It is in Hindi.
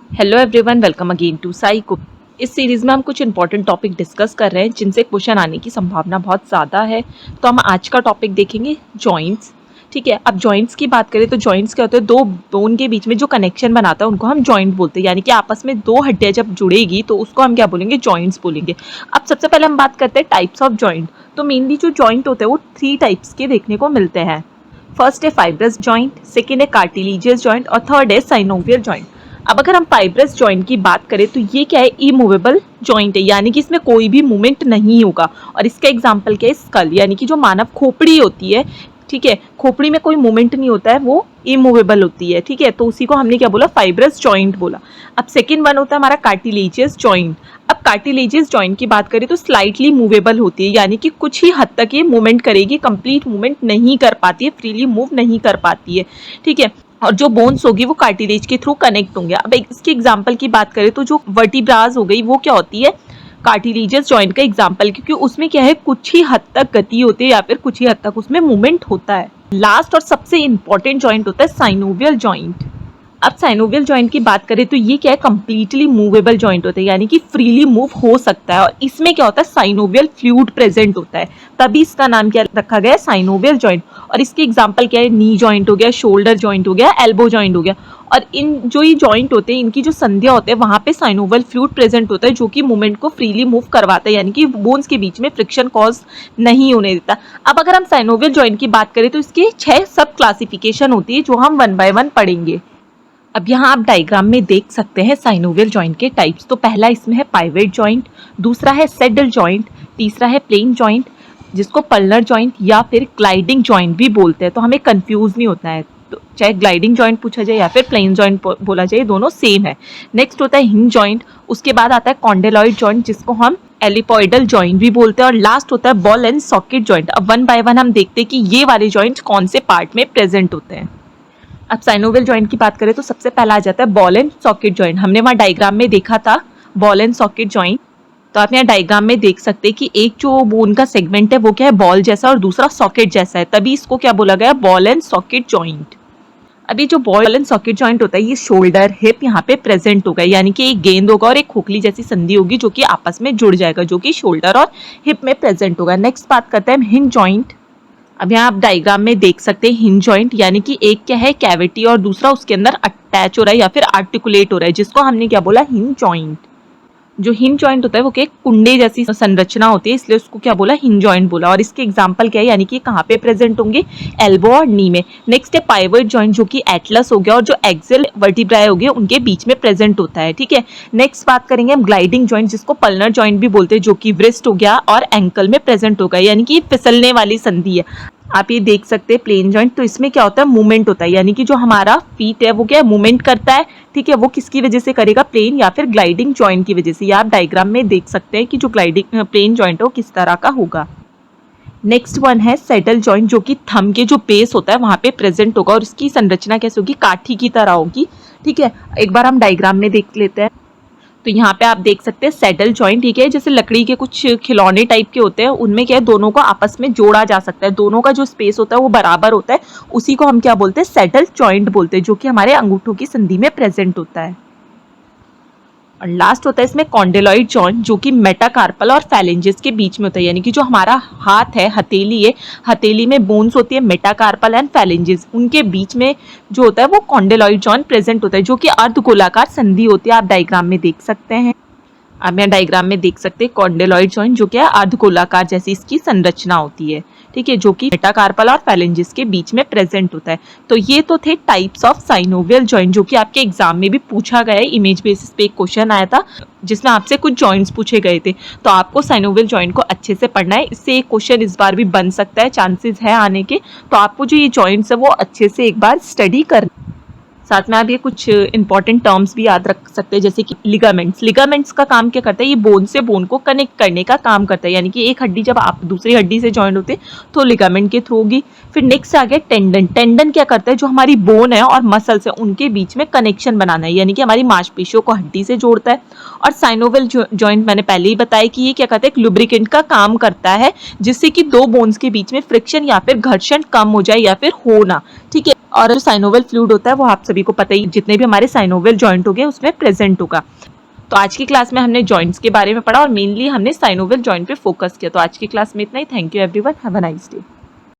Hello everyone, welcome again to Sai cook. इस सीरीज में हम कुछ इंपॉर्टेंट टॉपिक डिस्कस कर रहे हैं जिनसे क्वेश्चन आने की संभावना बहुत ज़्यादा है। तो हम आज का टॉपिक देखेंगे जॉइंट्स। ठीक है, अब जॉइंट्स की बात करें तो जॉइंट्स क्या होते हैं, दो बोन के बीच में जो कनेक्शन बनाता है उनको हम जॉइंट बोलते हैं। यानी कि आपस में दो हड्डियां जब जुड़ेगी तो उसको हम क्या बोलेंगे, जॉइंट्स बोलेंगे। अब सबसे पहले हम बात करते हैं टाइप्स ऑफ जॉइंट। तो मेनली जो जॉइंट होते हैं वो 3 टाइप्स के देखने को मिलते हैं। फर्स्ट है फाइब्रस जॉइंट, सेकेंड है कार्टिलीजियस जॉइंट और थर्ड है साइनोवियल जॉइंट। अब अगर हम फाइब्रस जॉइंट की बात करें तो ये क्या है, इमूवेबल जॉइंट है, यानी कि इसमें कोई भी मूवमेंट नहीं होगा। और इसका एग्जांपल क्या है, स्कल, यानी कि जो मानव खोपड़ी होती है, ठीक है, खोपड़ी में कोई मूवमेंट नहीं होता है, वो इमूवेबल होती है। ठीक है, तो उसी को हमने क्या बोला, फाइब्रस जॉइंट बोला। अब सेकेंड वन होता है हमारा कार्टिलेजियस जॉइंट। अब कार्टिलेजियस जॉइंट की बात करें तो स्लाइटली मूवेबल होती है, यानी कि कुछ ही हद तक ये मूवमेंट करेगी, कंप्लीट मूवमेंट नहीं कर पाती है, फ्रीली मूव नहीं कर पाती है। ठीक है, और जो बोन्स होगी वो कार्टिलेज के थ्रू कनेक्ट होंगे। अब इसके एग्जांपल की बात करें तो जो वर्टिब्रास हो गई वो क्या होती है, कार्टिलेजियस जॉइंट का एग्जांपल, क्योंकि उसमें क्या है, कुछ ही हद तक गति होती है या फिर कुछ ही हद तक उसमें मूवमेंट होता है। लास्ट और सबसे इंपॉर्टेंट जॉइंट होता है साइनोवियल जॉइंट। अब साइनोवियल जॉइंट की बात करें तो ये क्या है, कंप्लीटली मूवेबल जॉइंट होता है, यानी कि फ्रीली मूव हो सकता है। और इसमें क्या होता है, साइनोवियल फ्लूइड प्रेजेंट होता है, तभी इसका नाम क्या रखा गया है, साइनोवियल जॉइंट। और इसके एग्जांपल क्या है, नी जॉइंट हो गया, शोल्डर जॉइंट हो गया, एल्बो जॉइंट हो गया। और इन जो ये जॉइंट होते हैं, इनकी जो संधियां होते हैं वहां पे साइनोवियल फ्लूइड प्रेजेंट होता है, जो कि मूवमेंट को फ्रीली मूव करवाता है, यानी कि बोन्स के बीच में फ्रिक्शन कॉज नहीं होने देता। अब अगर हम साइनोवियल जॉइंट की बात करें तो इसके 6 सब क्लासिफिकेशन होती है, जो हम 1 बाय 1 पढ़ेंगे। अब यहाँ आप डायग्राम में देख सकते हैं साइनोवियल जॉइंट के टाइप्स। तो पहला इसमें है पाइवेट जॉइंट, दूसरा है सैडल जॉइंट, तीसरा है प्लेन जॉइंट, जिसको पल्नर जॉइंट या फिर ग्लाइडिंग जॉइंट भी बोलते हैं। तो हमें कंफ्यूज नहीं होता है, तो चाहे ग्लाइडिंग जॉइंट पूछा जाए या फिर प्लेन जॉइंट बोला जाए, दोनों सेम है। नेक्स्ट होता है हिंज जॉइंट, उसके बाद आता है कॉन्डेलॉइड जॉइंट, जिसको हम एलिपॉइडल जॉइंट भी बोलते हैं, और लास्ट होता है बॉल एंड सॉकेट जॉइंट। अब 1 बाय 1 हम देखते हैं कि ये वाले जॉइंट कौन से पार्ट में प्रेजेंट होते हैं। अब साइनोवियल जॉइंट की बात करें तो सबसे पहला आ जाता है बॉल एंड सॉकेट जॉइंट। हमने वहाँ डायग्राम में देखा था बॉल एंड सॉकेट जॉइंट। तो आप यहाँ डायग्राम में देख सकते हैं कि एक जो बोन का सेगमेंट है वो क्या है, बॉल जैसा, और दूसरा सॉकेट जैसा है, तभी इसको क्या बोला गया, बॉल एंड सॉकेट जॉइंट। अभी जो बॉल एंड सॉकेट जॉइंट होता है, ये शोल्डर हिप यहाँ पे प्रेजेंट होगा, यानी कि एक गेंद होगा और एक खोखली जैसी संधि होगी जो कि आपस में जुड़ जाएगा, जो कि शोल्डर और हिप में प्रेजेंट होगा। नेक्स्ट बात करते हैं हिंज जॉइंट। अब यहाँ आप डायग्राम में देख सकते हैं हिंज जॉइंट, यानी कि एक क्या है, कैविटी, और दूसरा उसके अंदर अटैच हो रहा है या फिर आर्टिकुलेट हो रहा है, जिसको हमने क्या बोला, हिंज जॉइंट। जो हिंज जॉइंट होता है वो क्या, कुंडे जैसी संरचना होती है, इसलिए उसको क्या बोला, हिंज जॉइंट बोला। और इसके एग्जांपल क्या है, यानी कि कहाँ पे प्रेजेंट होंगे, एल्बो और नी में। नेक्स्ट है पाइवट जॉइंट, जो कि एटलस हो गया, और जो एक्सियल वर्टिब्राए हो गए उनके बीच में प्रेजेंट होता है। ठीक है, नेक्स्ट बात करेंगे हम ग्लाइडिंग जॉइंट, जिसको पल्नर जॉइंट भी बोलते हैं, जो कि व्रिस्ट हो गया और एंकल में प्रेजेंट होगा, यानी कि फिसलने वाली संधि है। आप ये देख सकते हैं प्लेन जॉइंट, तो इसमें क्या होता है, मूवमेंट होता है, यानी कि जो हमारा फीट है वो क्या है, मूवमेंट करता है। ठीक है, वो किसकी वजह से करेगा, प्लेन या फिर ग्लाइडिंग जॉइंट की वजह से। या आप डायग्राम में देख सकते हैं कि जो ग्लाइडिंग प्लेन जॉइंट है वो किस तरह का होगा। नेक्स्ट वन है सैडल जॉइंट, जो कि थंब के जो बेस होता है वहां पे प्रेजेंट होगा, और इसकी संरचना कैसे होगी, काठी की तरह होगी। ठीक है, एक बार हम डायग्राम में देख लेते हैं। तो यहाँ पे आप देख सकते हैं सैडल जॉइंट, ठीक है, जैसे लकड़ी के कुछ खिलौने टाइप के होते हैं, उनमें क्या है, दोनों को आपस में जोड़ा जा सकता है, दोनों का जो स्पेस होता है वो बराबर होता है, उसी को हम क्या बोलते हैं, सैडल जॉइंट बोलते हैं, जो कि हमारे अंगूठों की संधि में प्रेजेंट होता है। और लास्ट होता है इसमें कॉन्डेलॉइड जॉइंट, जो कि मेटाकार्पल और फैलेंजेस के बीच में होता है, यानी कि जो हमारा हाथ है, हथेली है, हथेली में बोन्स होती है, मेटाकार्पल एंड फैलेंजेस, उनके बीच में जो होता है वो कॉन्डेलॉइड जॉइंट प्रेजेंट होता है, जो कि अर्धगोलाकार संधि होती है। आप डायग्राम में देख सकते हैं, आप यहाँ डायग्राम में देख सकते हैं कॉन्डेलॉइड जॉइंट, जो क्या है, अर्धगोलाकार जैसी इसकी संरचना होती है। ठीक है, जो कि मेटाकार्पल और फैलेंजेस के बीच में प्रेजेंट होता है। तो ये तो थे टाइप्स ऑफ साइनोवियल जॉइंट, जो कि आपके एग्जाम में भी पूछा गया है, इमेज बेसिस पे एक क्वेश्चन आया था जिसमें आपसे कुछ जॉइंट्स पूछे गए थे। तो आपको साइनोवियल जॉइंट को अच्छे से पढ़ना है, इससे एक क्वेश्चन इस बार भी बन सकता है, चांसेस है आने के। तो आपको जो ये जॉइंट्स है वो अच्छे से एक बार स्टडी कर। साथ में आप ये कुछ इंपॉर्टेंट टर्म्स भी याद रख सकते हैं, जैसे कि लिगामेंट्स। लिगामेंट्स का काम क्या करता है, ये बोन से बोन को कनेक्ट करने का काम करता है, यानी कि एक हड्डी जब आप दूसरी हड्डी से जॉइंट होते हैं तो लिगामेंट के थ्रू होगी। फिर नेक्स्ट आ गया टेंडन। टेंडन क्या करता है, जो हमारी बोन है और मसल्स है उनके बीच में कनेक्शन बनाना है, यानी कि हमारी मांसपेशियों को हड्डी से जोड़ता है। और साइनोवियल जॉइंट मैंने पहले ही बताया कि ये क्या करता है, एक लुब्रिकेंट का काम करता है, जिससे कि दो बोन्स के बीच में फ्रिक्शन या फिर घर्षण कम हो जाए या फिर हो ना। ठीक है, और जो साइनोवियल फ्लूइड होता है वो आप सभी को पता ही, जितने भी हमारे साइनोवियल जॉइंट हो गए उसमें प्रेजेंट होगा। तो आज की क्लास में हमने जॉइंट्स के बारे में पढ़ा और मेनली हमने साइनोवियल जॉइंट पे फोकस किया। तो आज की क्लास में इतना ही। Thank you everyone, have a nice day.